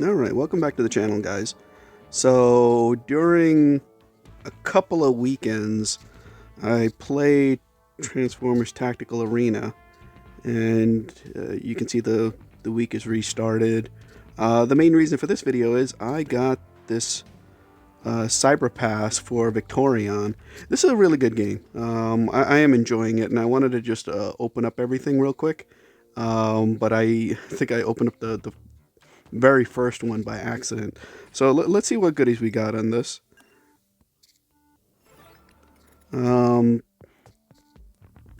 Alright, welcome back to the channel, guys. So, during a couple of weekends, I played Transformers Tactical Arena, and you can see the week is restarted. The main reason for this video is I got this CyberPass for Victorion. This is a really good game. I am enjoying it, and I wanted to just open up everything real quick. But I think I opened up the very first one by accident. So let's see what goodies we got on this.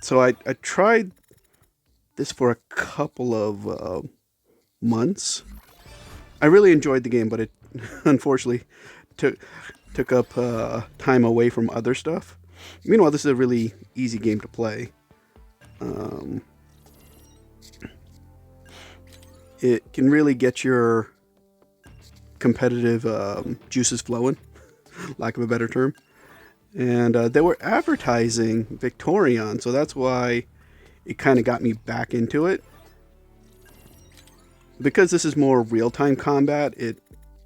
So I tried this for a couple of months. I really enjoyed the game, but it unfortunately took up time away from other stuff. Meanwhile, this is a really easy game to play. It can really get your competitive juices flowing, lack of a better term. And they were advertising Victorion, so that's why it kind of got me back into it. Because this is more real-time combat, it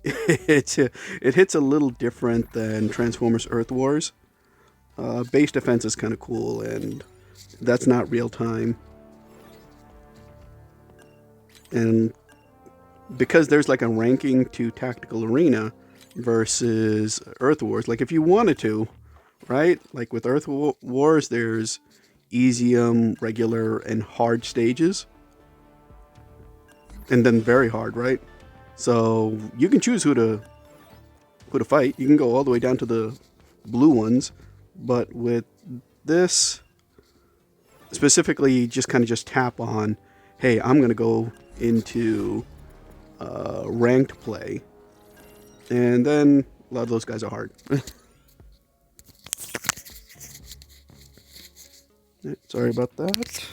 hits a little different than Transformers Earth Wars. Base defense is kind of cool, and that's not real-time. And because there's like a ranking to Tactical Arena versus Earth Wars, like if you wanted to, right? Like with Earth Wars, there's easium, regular, and hard stages. And then very hard, right? So you can choose who to fight. You can go all the way down to the blue ones. But with this, specifically, you just kind of just tap on, hey, I'm going to go into ranked play. And then a lot of those guys are hard. Sorry about that.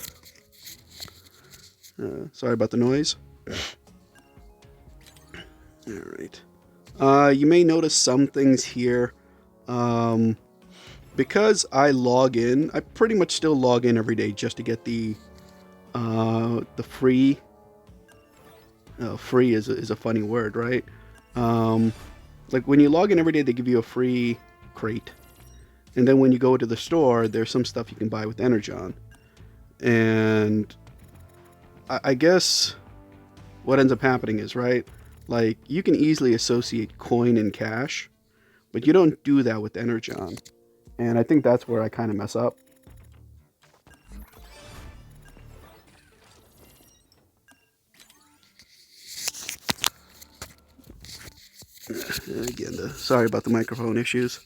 Sorry about the noise. Alright. You may notice some things here. Because I log in, I pretty much still log in every day just to get the free. Free is a funny word, right? Like when you log in every day, they give you a free crate. And then when you go to the store, there's some stuff you can buy with Energon. And I guess what ends up happening is, right, like you can easily associate coin and cash, but you don't do that with Energon. And I think that's where I kind of mess up. Again, sorry about the microphone issues.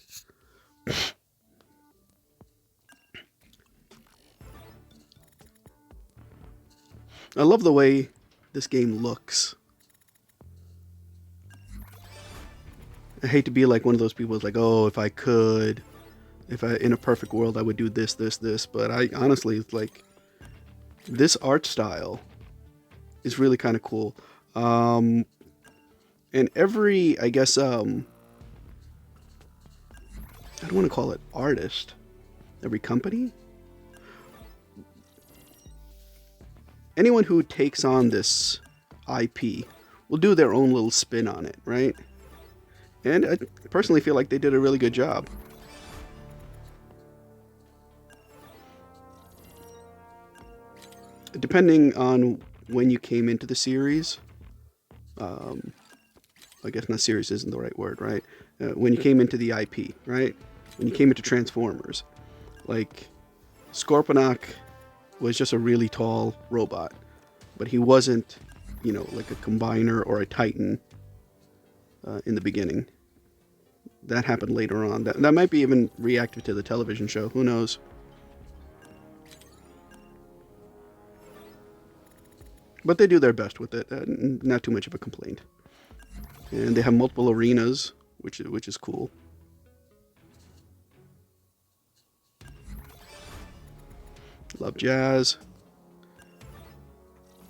I love the way this game looks. I hate to be like one of those people who's like, oh, if I could, in a perfect world, I would do this, this. But I honestly, like, this art style is really kind of cool. And every, I guess, I don't want to call it artist, every company, anyone who takes on this IP will do their own little spin on it, right? And I personally feel like they did a really good job. Depending on when you came into the series, I guess not series isn't the right word, right? When you came into the IP, right? When you came into Transformers, like Scorponok was just a really tall robot, but he wasn't, you know, like a combiner or a Titan in the beginning. That happened later on. That might be even reactive to the television show. Who knows? But they do their best with it. Not too much of a complaint. And they have multiple arenas, which is cool. Love Jazz.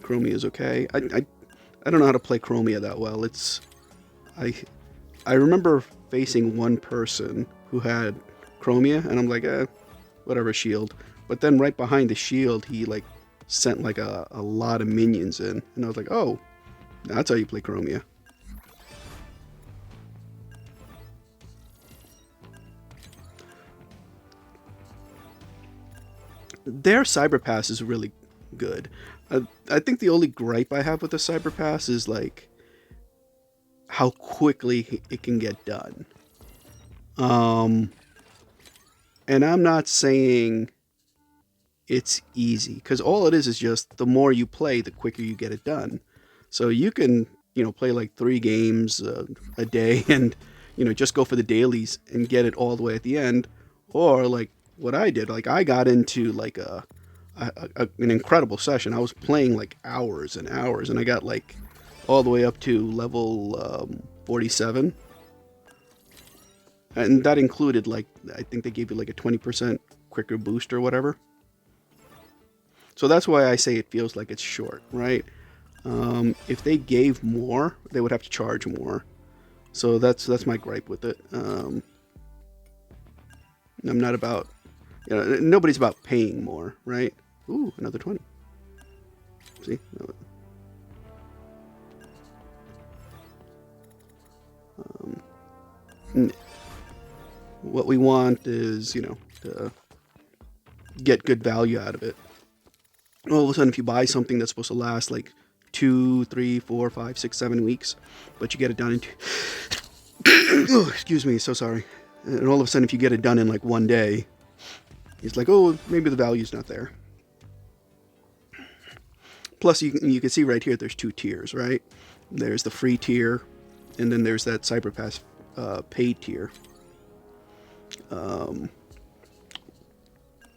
Chromia is okay. I don't know how to play Chromia that well. I remember facing one person who had Chromia, and I'm like, whatever, shield. But then right behind the shield, he like sent like a lot of minions in, and I was like, oh, that's how you play Chromia. their CyberPass is really good. I think the only gripe I have with the CyberPass is like how quickly it can get done. And I'm not saying it's easy, because all it is just the more you play, the quicker you get it done. So you can, play like 3 games a day and, just go for the dailies and get it all the way at the end. Or like what I did, like I got into like an incredible session. I was playing like hours and hours, and I got like all the way up to level 47. And that included like, I think they gave you like a 20% quicker boost or whatever. So that's why I say it feels like it's short, right? If they gave more, they would have to charge more. So that's my gripe with it. I'm not about, nobody's about paying more, right? Ooh, another 20. See? What we want is, to get good value out of it. All of a sudden, if you buy something that's supposed to last like 2, 3, 4, 5, 6, 7 weeks, but you get it done in oh, excuse me, so sorry. And all of a sudden, if you get it done in like 1 day, it's like, oh, maybe the value's not there. Plus, you can see right here, there's 2 tiers, right? There's the free tier, and then there's that CyberPass paid tier.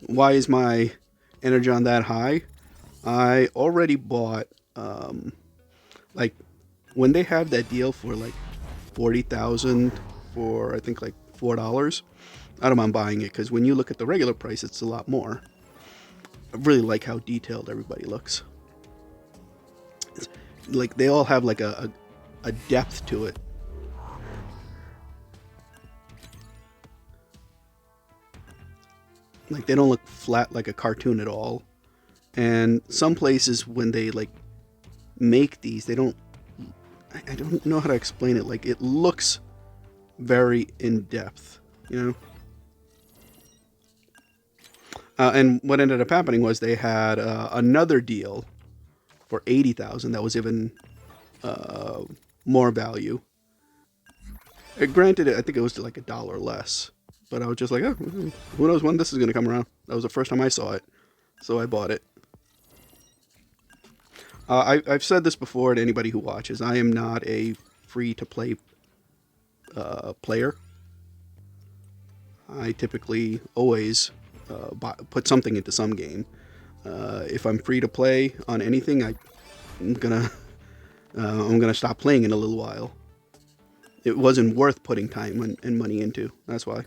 Why is my Energon that high? I already bought, like, when they have that deal for like 40,000 for I think like $4, I don't mind buying it, because when you look at the regular price, it's a lot more. I really like how detailed everybody looks. Like they all have like a depth to it. Like they don't look flat like a cartoon at all. And some places when they like make these, they don't, I don't know how to explain it. Like it looks very in depth, and what ended up happening was they had another deal for 80,000 that was even more value. Granted, I think it was like $1 less, but I was just like, oh, who knows when this is going to come around. That was the first time I saw it, so I bought it. I've said this before to anybody who watches. I am not a free-to-play player. I typically always put something into some game. If I'm free to play on anything, I'm gonna stop playing in a little while. It wasn't worth putting time and money into. That's why.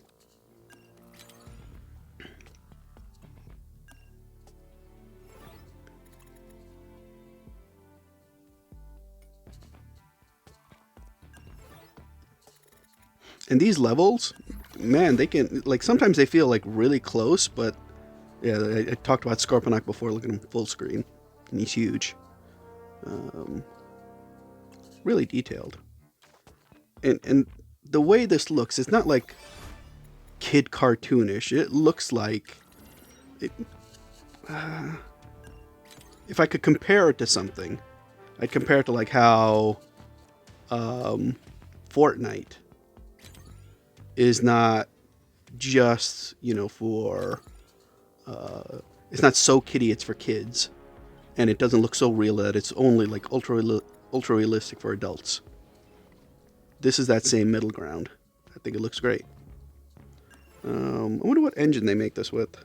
And these levels, man, they can, like, sometimes they feel like really close, but yeah, I talked about Scorponok before. Look at him full screen, and he's huge. Really detailed. And the way this looks, it's not like kid cartoonish. It looks like it, if I could compare it to something, I'd compare it to like how Fortnite is not just, for it's not so kiddie, it's for kids, and it doesn't look so real that it's only like ultra realistic for adults. This is that same middle ground. I think it looks great. I wonder what engine they make this with.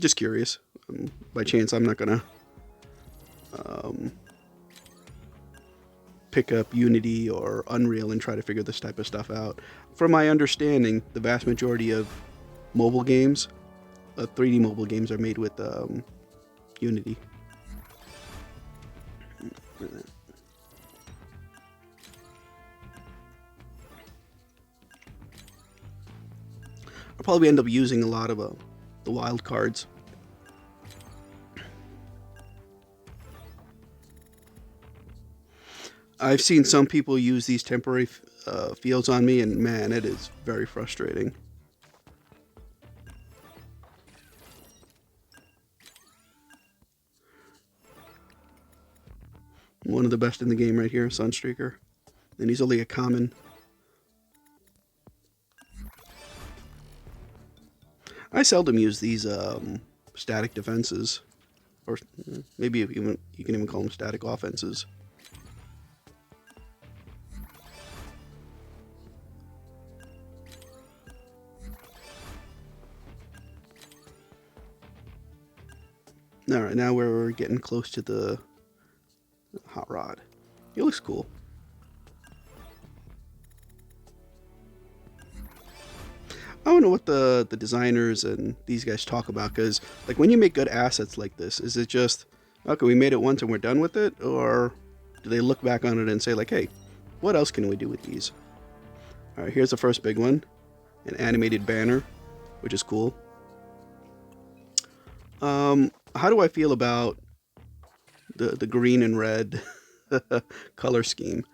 Just curious. By chance, I'm not gonna pick up Unity or Unreal and try to figure this type of stuff out. From my understanding, the vast majority of mobile games, 3D mobile games, are made with Unity. I'll probably end up using a lot of the wild cards. I've seen some people use these temporary fields on me, and man, it is very frustrating. One of the best in the game right here, Sunstreaker. And he's only a common. I seldom use these static defenses. Or maybe even you can even call them static offenses. Alright, now we're getting close to the hot rod. It looks cool. I don't know what the designers and these guys talk about, because like when you make good assets like this, is it just, okay, we made it once and we're done with it? Or do they look back on it and say like, hey, what else can we do with these? Alright, here's the first big one. An animated banner, which is cool. How do I feel about the green and red color scheme?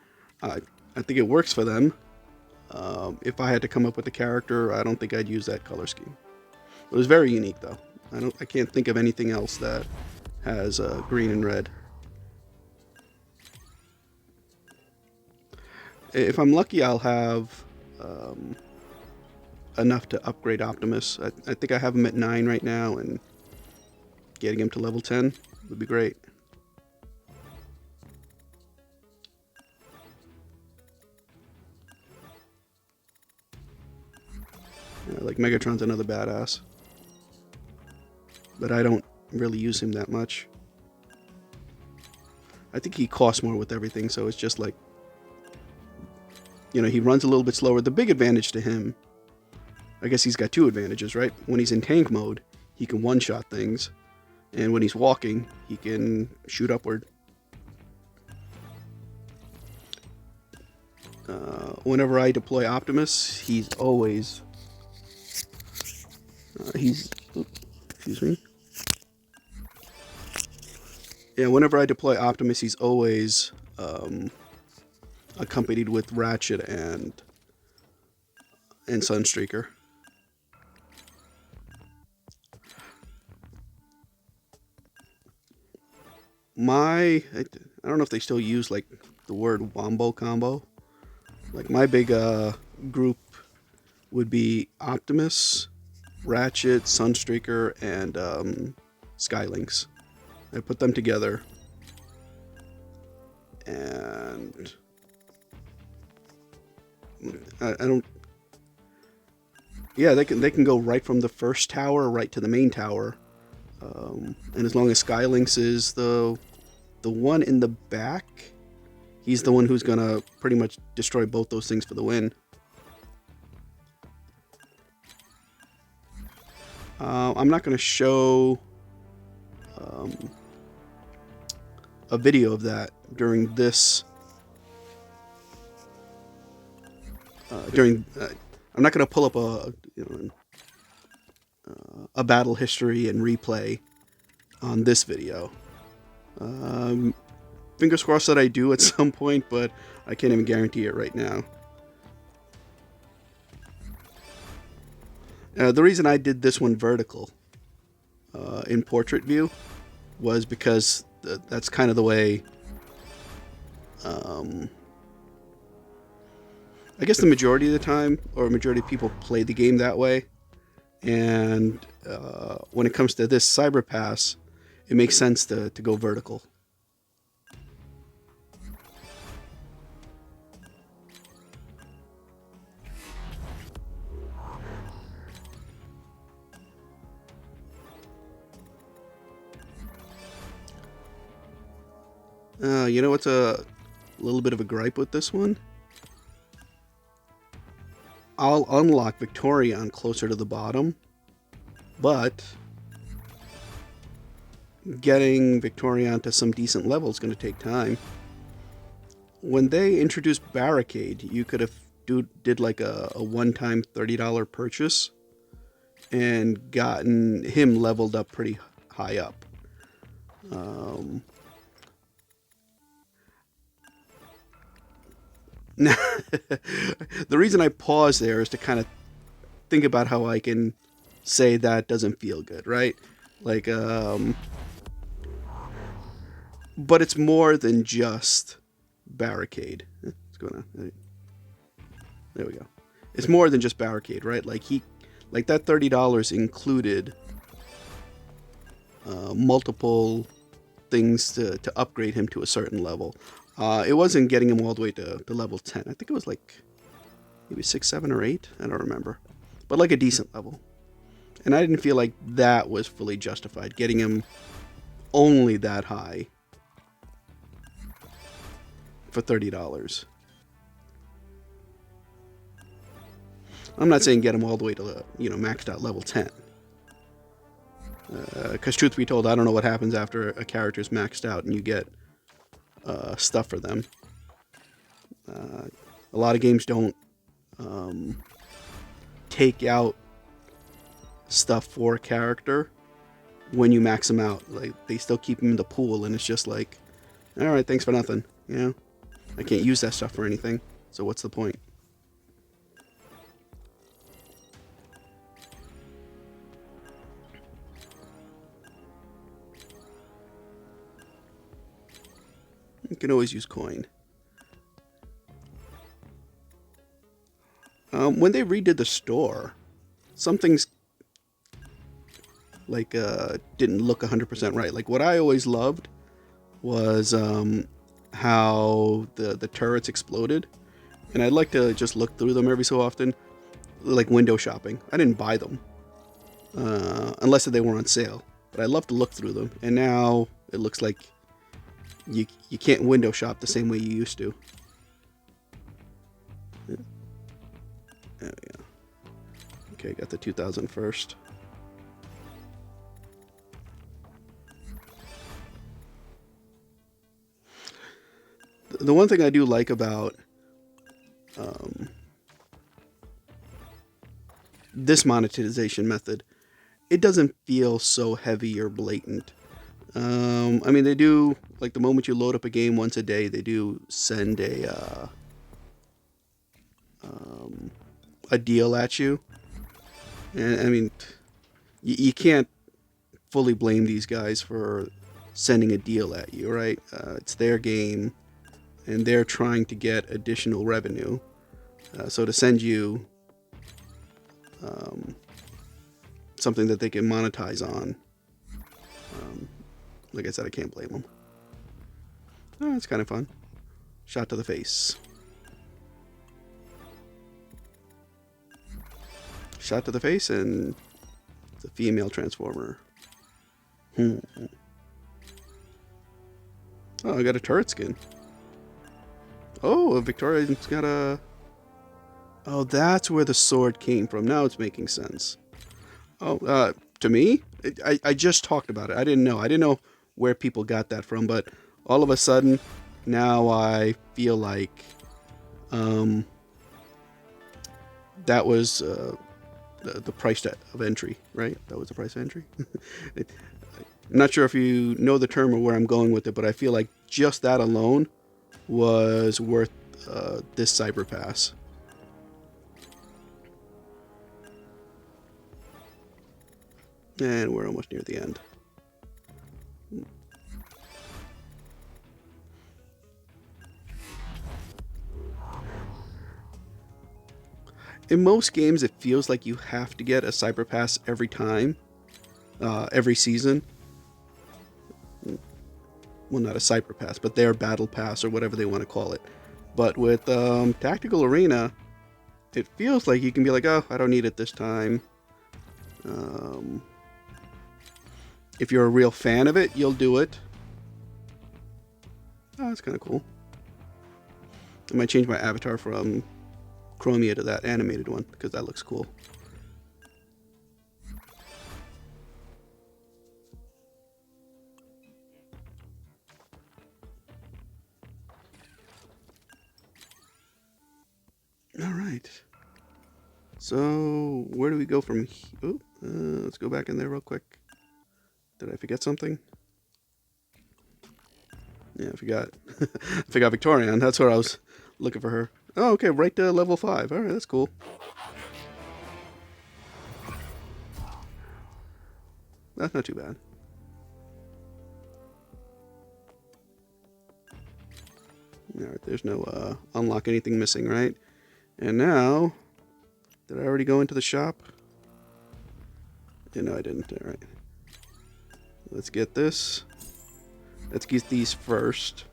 I think it works for them. If I had to come up with a character, I don't think I'd use that color scheme. It was very unique, though. I can't think of anything else that has green and red. If I'm lucky, I'll have enough to upgrade Optimus. I think I have him at 9 right now, and getting him to level 10 would be great. Like Megatron's another badass, but I don't really use him that much. I think he costs more with everything, so it's just like, you know, he runs a little bit slower. The big advantage to him, I guess he's got two advantages, right? When he's in tank mode, he can one-shot things, and when he's walking, he can shoot upward. Whenever I deploy Optimus, he's always... excuse me. Yeah, whenever I deploy Optimus, he's always accompanied with Ratchet and Sunstreaker. I don't know if they still use like the word wombo combo. Like my big group would be Optimus, Ratchet, Sunstreaker, and Skylynx. I put them together, and I don't. Yeah, they can go right from the first tower right to the main tower, and as long as Skylynx is the one in the back, he's the one who's gonna pretty much destroy both those things for the win. I'm not going to show a video of that during this. I'm not going to pull up a battle history and replay on this video. Fingers crossed that I do at some point, but I can't even guarantee it right now. The reason I did this one vertical in portrait view was because that's kind of the way I guess the majority of the time, or majority of people play the game that way. And when it comes to this CyberPass, it makes sense to go vertical. You know what's a little bit of a gripe with this one? I'll unlock Victorion closer to the bottom, but getting Victorion to some decent level is going to take time. When they introduced Barricade, you could have did like a one-time $30 purchase and gotten him leveled up pretty high up. The reason I pause there is to kind of think about how I can say that doesn't feel good, right? Like, but it's more than just barricade. What's going on? There we go. It's more than just barricade, right? Like that $30 included multiple things to upgrade him to a certain level. It wasn't getting him all the way to level 10. I think it was like maybe 6, 7, or 8. I don't remember. But like a decent level. And I didn't feel like that was fully justified, getting him only that high for $30. I'm not saying get him all the way to, maxed out level 10. Because truth be told, I don't know what happens after a character's maxed out and you get stuff for them. A lot of games don't take out stuff for a character when you max them out. Like, they still keep them in the pool, and it's just like, all right, thanks for nothing. I can't use that stuff for anything, so what's the point? You can always use coin. When they redid the store, some things like didn't look 100% right. Like, what I always loved was how the turrets exploded, and I'd like to just look through them every so often, like window shopping. I didn't buy them unless they were on sale, but I love to look through them. And now it looks like you can't window shop the same way you used to. There we go. Okay, got the 2000 first. The one thing I do like about this monetization method, it doesn't feel so heavy or blatant. I mean, they do, like, the moment you load up a game once a day, they do send a deal at you. And I mean, you can't fully blame these guys for sending a deal at you, right? It's their game, and they're trying to get additional revenue. So to send you something that they can monetize on, like I said, I can't blame them. Oh, it's kind of fun. Shot to the face. Shot to the face, and it's a female transformer. Oh, I got a turret skin. Oh, Victorion's got a... Oh, that's where the sword came from. Now it's making sense. Oh, to me? I just talked about it. I didn't know where people got that from, but all of a sudden, now I feel like that was the price of entry, right? That was the price of entry. I'm not sure if you know the term or where I'm going with it, but I feel like just that alone was worth this CyberPass. And we're almost near the end. In most games, it feels like you have to get a CyberPass every time, every season. Well, not a CyberPass, but their Battle Pass or whatever they want to call it. But with Tactical Arena, it feels like you can be like, oh, I don't need it this time. If you're a real fan of it, you'll do it. Oh, that's kind of cool. I might change my avatar from Chromia to that animated one, because that looks cool. All right. So where do we go from here? Let's go back in there real quick. Did I forget something? Yeah, I forgot. I forgot Victorion. That's where I was looking for her. Oh, okay, right to level 5. All right, that's cool. That's not too bad. Alright, there's no unlock anything missing, right? And now, did I already go into the shop? Yeah, no, I didn't. Alright. Let's get this. Let's get these first.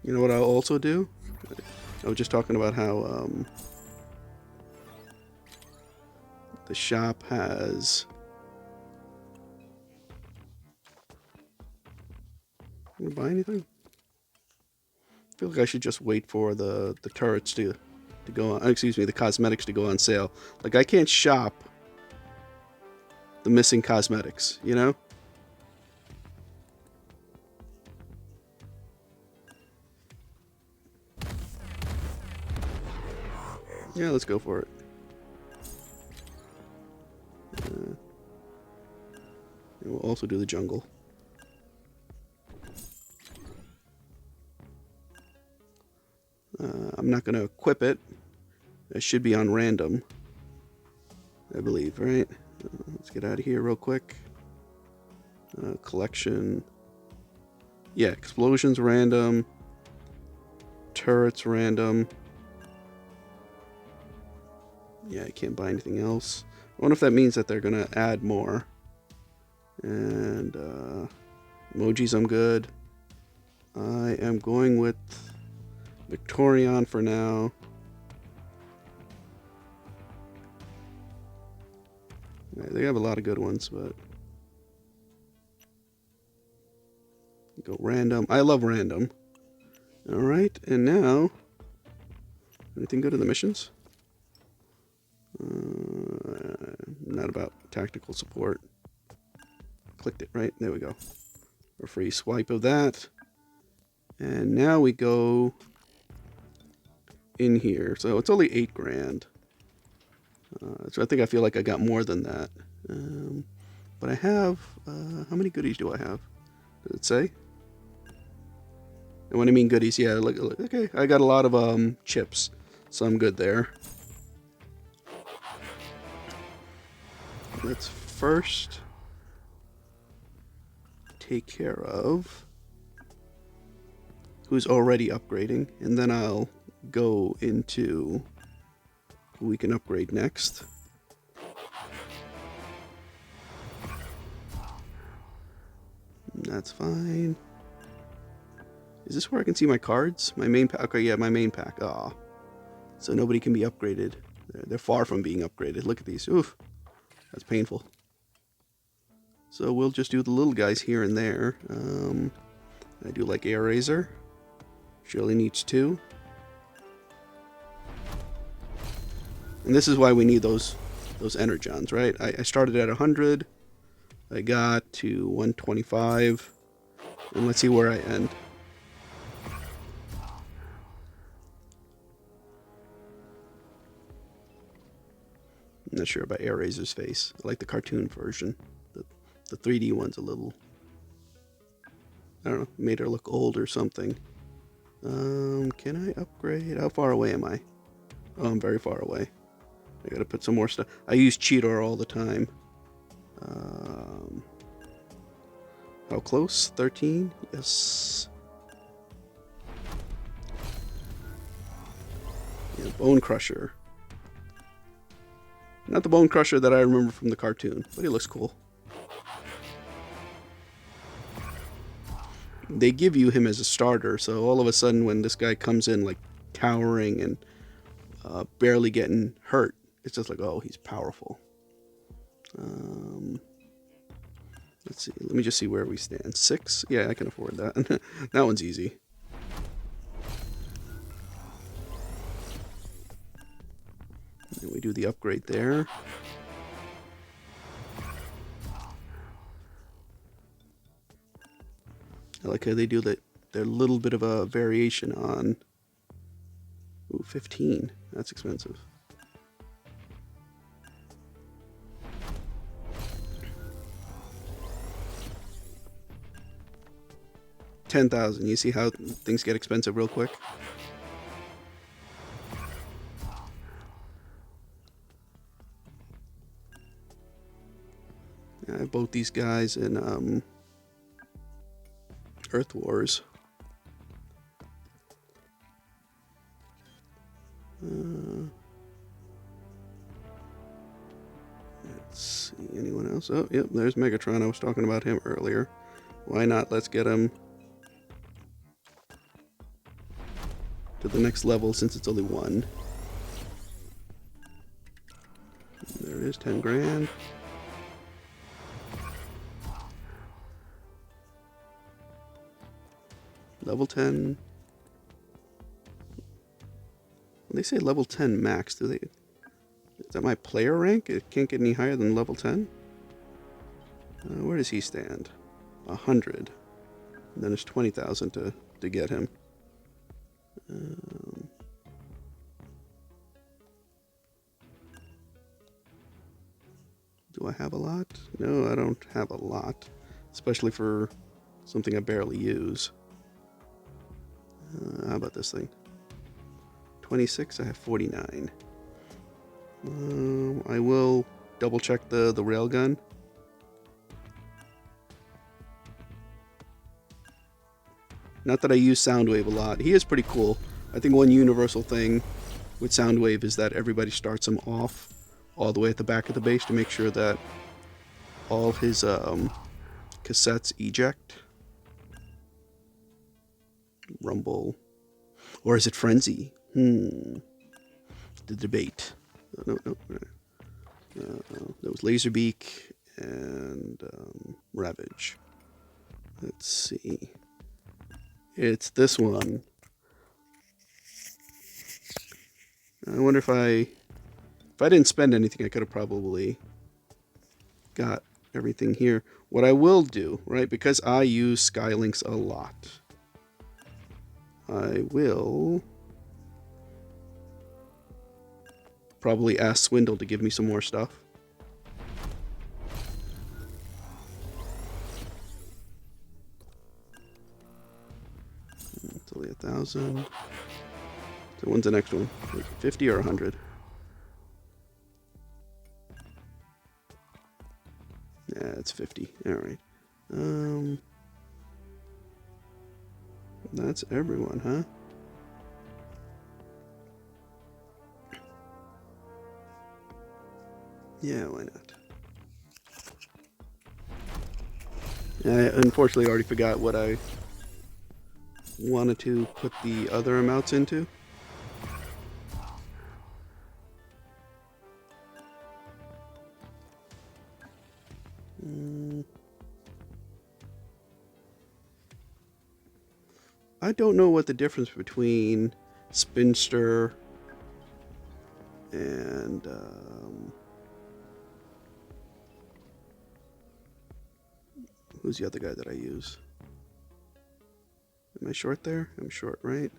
You know what I'll also do? I was just talking about how the shop has... Want to buy anything? I feel like I should just wait for the turrets to go on. Excuse me, the cosmetics to go on sale. Like, I can't shop the missing cosmetics, you know? Yeah, let's go for it. And we'll also do the jungle. I'm not going to equip it. It should be on random, I believe, right? Let's get out of here real quick. Collection. Yeah, explosions random. Turrets random. Yeah, I can't buy anything else. I wonder if that means that they're going to add more. And emojis, I'm good. I am going with Victorion for now. Yeah, they have a lot of good ones, but go random. I love random. All right, and now, anything good in the missions? Not about tactical support. Clicked it, right? There we go. A free swipe of that. And now we go in here. So it's only 8 grand. So I think I feel like I got more than that. But I have, how many goodies do I have? Does it say? And when I mean goodies, yeah, look, okay, I got a lot of chips. So I'm good there. Let's first take care of who's already upgrading, and then I'll go into who we can upgrade next. That's fine. Is this where I can see my cards? My main pack? Okay, yeah, my main pack. Ah, so nobody can be upgraded. They're far from being upgraded. Look at these. Oof, that's painful. So we'll just do the little guys here and there. I do like Air Razor. She only needs 2. And this is why we need those energons, right? I started at 100. I got to 125. And let's see where I end. I'm not sure about Air Razor's face. I like the cartoon version. The 3D one's a little, I don't know, made her look old or something. Can I upgrade? How far away am I? Oh, I'm very far away. I gotta put some more stuff. I use Cheetor all the time. How close? 13? Yes. Yeah, Bone Crusher. Not the Bone Crusher that I remember from the cartoon, but he looks cool. They give you him as a starter, so all of a sudden when this guy comes in like towering and barely getting hurt, it's just like, oh, he's powerful. Let's see. Let me just see where we stand. 6? Yeah, I can afford that. That one's easy. And we do the upgrade there. I like how they do that. Their little bit of a variation on. Ooh, 15. That's expensive. $10,000. You see how things get expensive real quick? I have both these guys in Earth Wars. Let's see, anyone else? Oh, yep, there's Megatron. I was talking about him earlier. Why not? Let's get him to the next level since it's only one. There it is, 10 grand. Level 10. When they say level 10 max, do they? Is that my player rank? It can't get any higher than level 10? Where does he stand? 100. And then there's 20,000 to get him. Do I have a lot? No, I don't have a lot. Especially for something I barely use. How about this thing? 26, I have 49. I will double check the railgun. Not that I use Soundwave a lot. He is pretty cool. I think one universal thing with Soundwave is that everybody starts him off all the way at the back of the base to make sure that all his cassettes eject. Rumble. Or is it Frenzy? The debate. No. That was Laserbeak and Ravage. Let's see. It's this one. I wonder if I didn't spend anything, I could have probably got everything here. What I will do, right, because I use Skylinks a lot, I will probably ask Swindle to give me some more stuff. It's only 1,000. So when's the next one? 50 or 100? Yeah, it's 50. All right. That's everyone, huh? Yeah, why not? I unfortunately already forgot what I wanted to put the other amounts into. I don't know what the difference between Spinster and who's the other guy that I use? Am I short there? I'm short, right?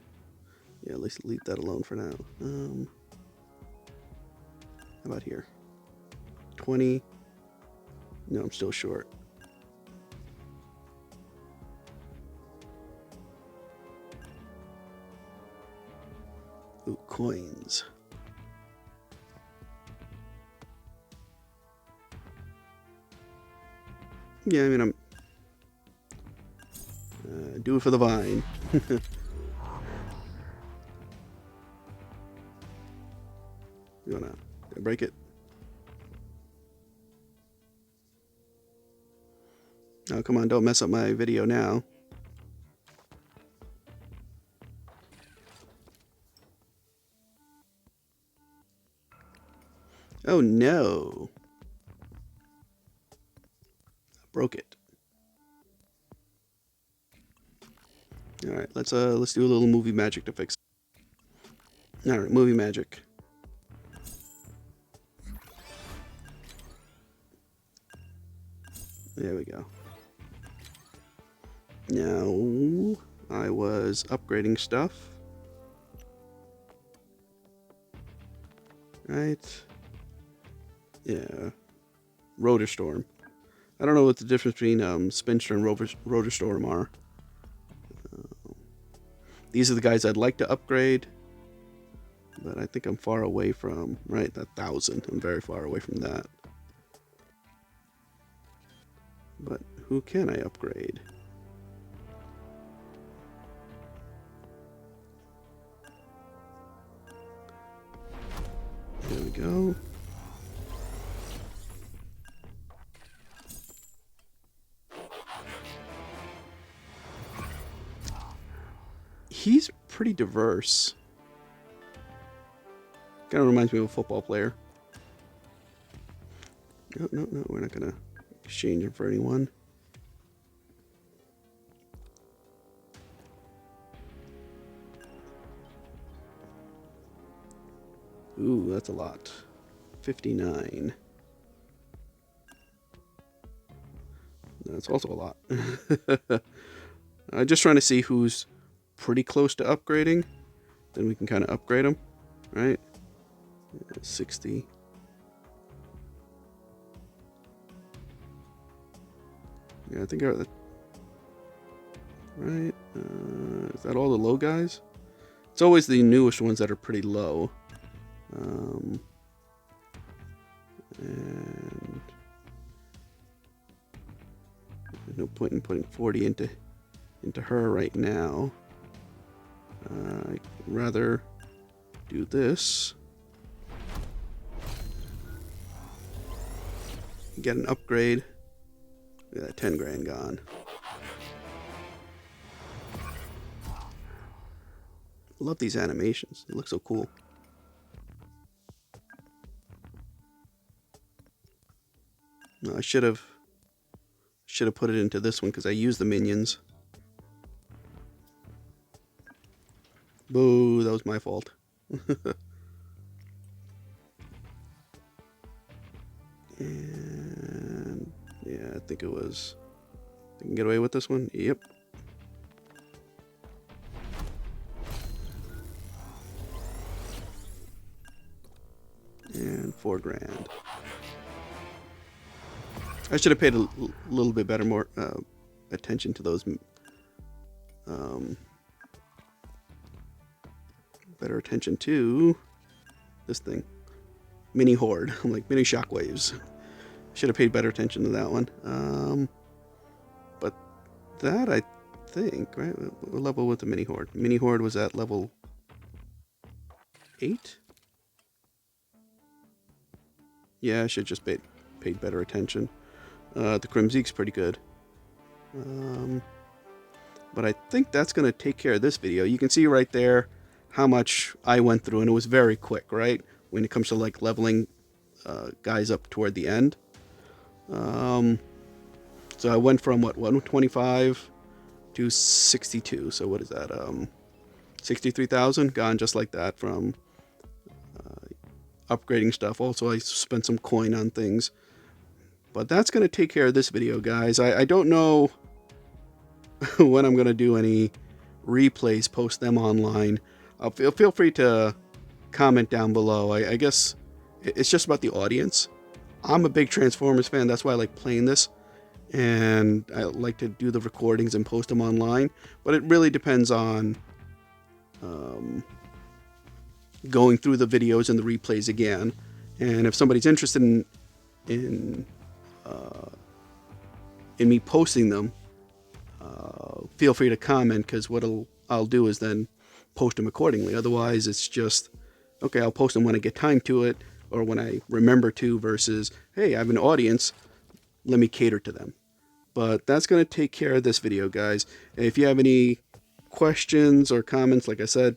Yeah, at least leave that alone for now. How about here? 20. No, I'm still short. Ooh, coins. Yeah, I mean, I'm do it for the vine. You wanna break it? Oh, come on, don't mess up my video now. Oh no. Broke it. All right, let's do a little movie magic to fix it. All right, movie magic. There we go. Now, I was upgrading stuff. Right? Yeah. Rotor Storm. I don't know what the difference between Spinster and Rotor Storm are. These are the guys I'd like to upgrade, but I think I'm far away from, right, that 1,000. I'm very far away from that. But who can I upgrade? There we go. He's pretty diverse. Kind of reminds me of a football player. No, we're not gonna exchange him for anyone. Ooh, that's a lot. 59. That's also a lot. I'm just trying to see who's pretty close to upgrading. Then we can kind of upgrade them, right? 60. Yeah, I think I got that. Right? Is that all the low guys? It's always the newest ones that are pretty low. And there's no point in putting 40 into her right now. I'd rather do this. Get an upgrade. Look at that 10 grand gone. Love these animations. They look so cool. No, I should have put it into this one because I use the minions. Boo, that was my fault. And yeah, I think it was. I can get away with this one. Yep. And 4 grand. I should have paid a little bit better, more attention to those. Better attention to this thing, mini horde. I'm like mini shockwaves. Should have paid better attention to that one. But that I think, right? What level was the mini horde? Mini horde was at level 8. Yeah, I should just paid better attention. The Crimzeek's pretty good. But I think that's going to take care of this video. You can see right there how much I went through, and it was very quick, right? When it comes to like leveling guys up toward the end. So I went from what, 125 to 62. So what is that? 63,000 gone just like that from upgrading stuff. Also, I spent some coin on things. But that's going to take care of this video, guys. I don't know when I'm going to do any replays, post them online. Feel free to comment down below. I guess it's just about the audience. I'm a big Transformers fan. That's why I like playing this. And I like to do the recordings and post them online. But it really depends on going through the videos and the replays again. And if somebody's interested in me posting them, feel free to comment, because what I'll do is then post them accordingly. Otherwise, it's just, okay, I'll post them when I get time to it, or when I remember to, versus, hey, I have an audience, let me cater to them. But that's going to take care of this video, guys. And if you have any questions or comments, like I said,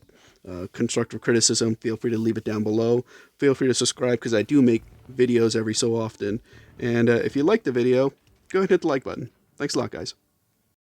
constructive criticism, feel free to leave it down below. Feel free to subscribe, because I do make videos every so often. And if you like the video, go ahead and hit the like button. Thanks a lot, guys.